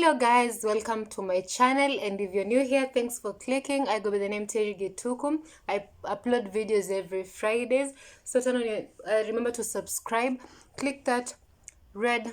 Hello guys, welcome to my channel, and if you're new here, thanks for clicking. I go by the name Terry Gitukum. I upload videos every Fridays, so turn on your remember to subscribe. Click that red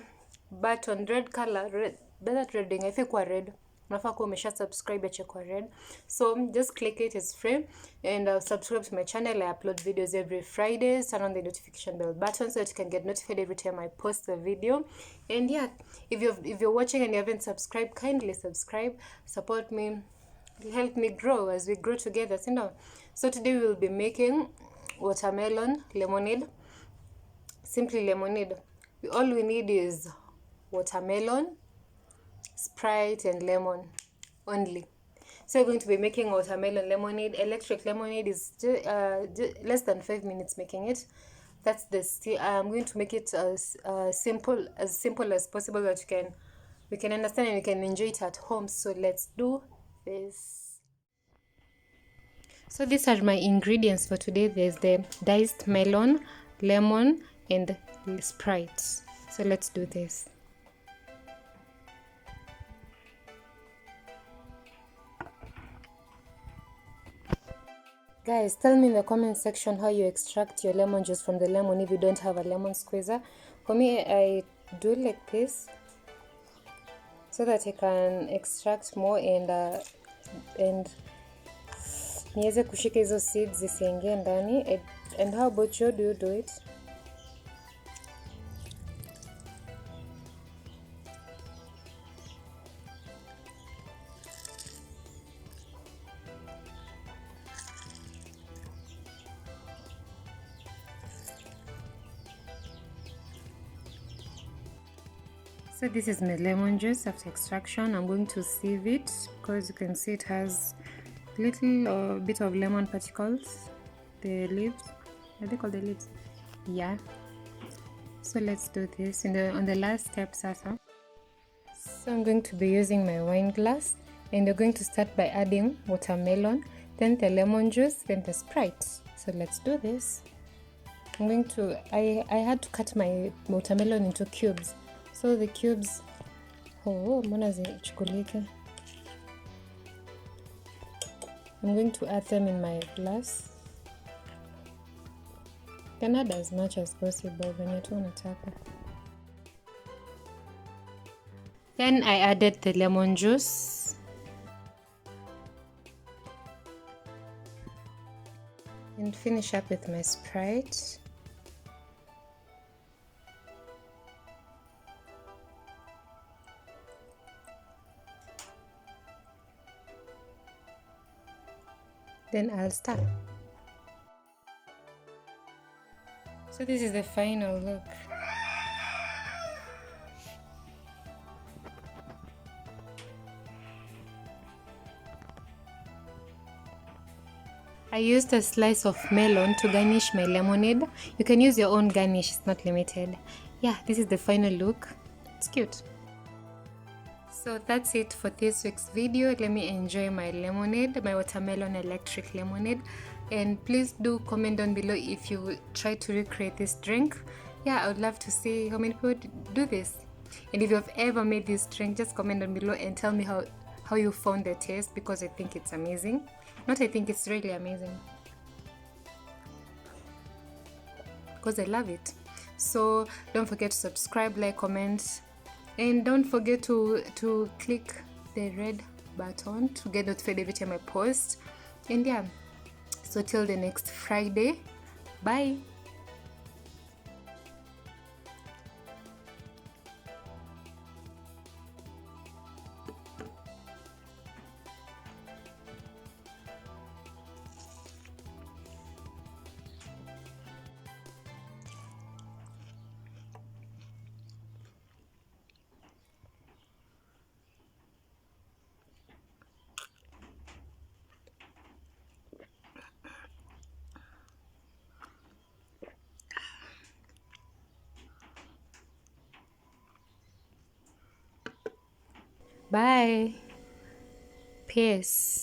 button, red color, red that red thing. I think we're red. Unafaa kuwa umesha subscribe ache kwa red, so just click it, it's free, and subscribe to my channel. I upload videos every Fridays. Turn on the notification bell button so that you can get notified every time I post a video. And yeah, if you're watching and you haven't subscribed, kindly subscribe, support me, help me grow as we grow together, you know. So today we will be making watermelon lemonade, simply lemonade. All we need is watermelon, Sprite, and lemon only. So we're going to be making watermelon lemonade. Electric lemonade is less than 5 minutes making it. That's the I'm going to make it as simple as possible that we can understand and we can enjoy it at home. So let's do this. So these are my ingredients for today. There's the diced melon, lemon, and Sprite. So let's do this. Guys, tell me in the comment section how you extract your lemon juice from the lemon if you don't have a lemon squeezer. For me, I do like this so that I can extract more and niweze kushika hizo seeds zisiingie ndani. And how about you? Do you do it? So this is my lemon juice after extraction. I'm going to sieve it because you can see it has little bit of lemon particles. The leaves, are they called the leaves? Yeah. So let's do this on the last step, Sasa. So I'm going to be using my wine glass, and you're going to start by adding watermelon, then the lemon juice, then the Sprite. So let's do this. I had to cut my watermelon into cubes. So the cubes, mbona zichukulike? I'm going to add them in my glass. You can add as much as possible when you don't tap. Then I added the lemon juice. And finish up with my Sprite. Then I'll start. So this is the final look. I used a slice of melon to garnish my lemonade. You can use your own garnish, it's not limited. Yeah, this is the final look. It's cute. So that's it for this week's video. Let me enjoy my lemonade, my watermelon electric lemonade. And please do comment down below if you try to recreate this drink. Yeah, I would love to see how many people do this. And if you've ever made this drink, just comment down below and tell me how you found the taste, because I think it's amazing. It's really amazing. Because I love it. So don't forget to subscribe, like, comment. And don't forget to click the red button to get notified every time I post. And yeah, so till the next Friday, bye. Bye. Peace.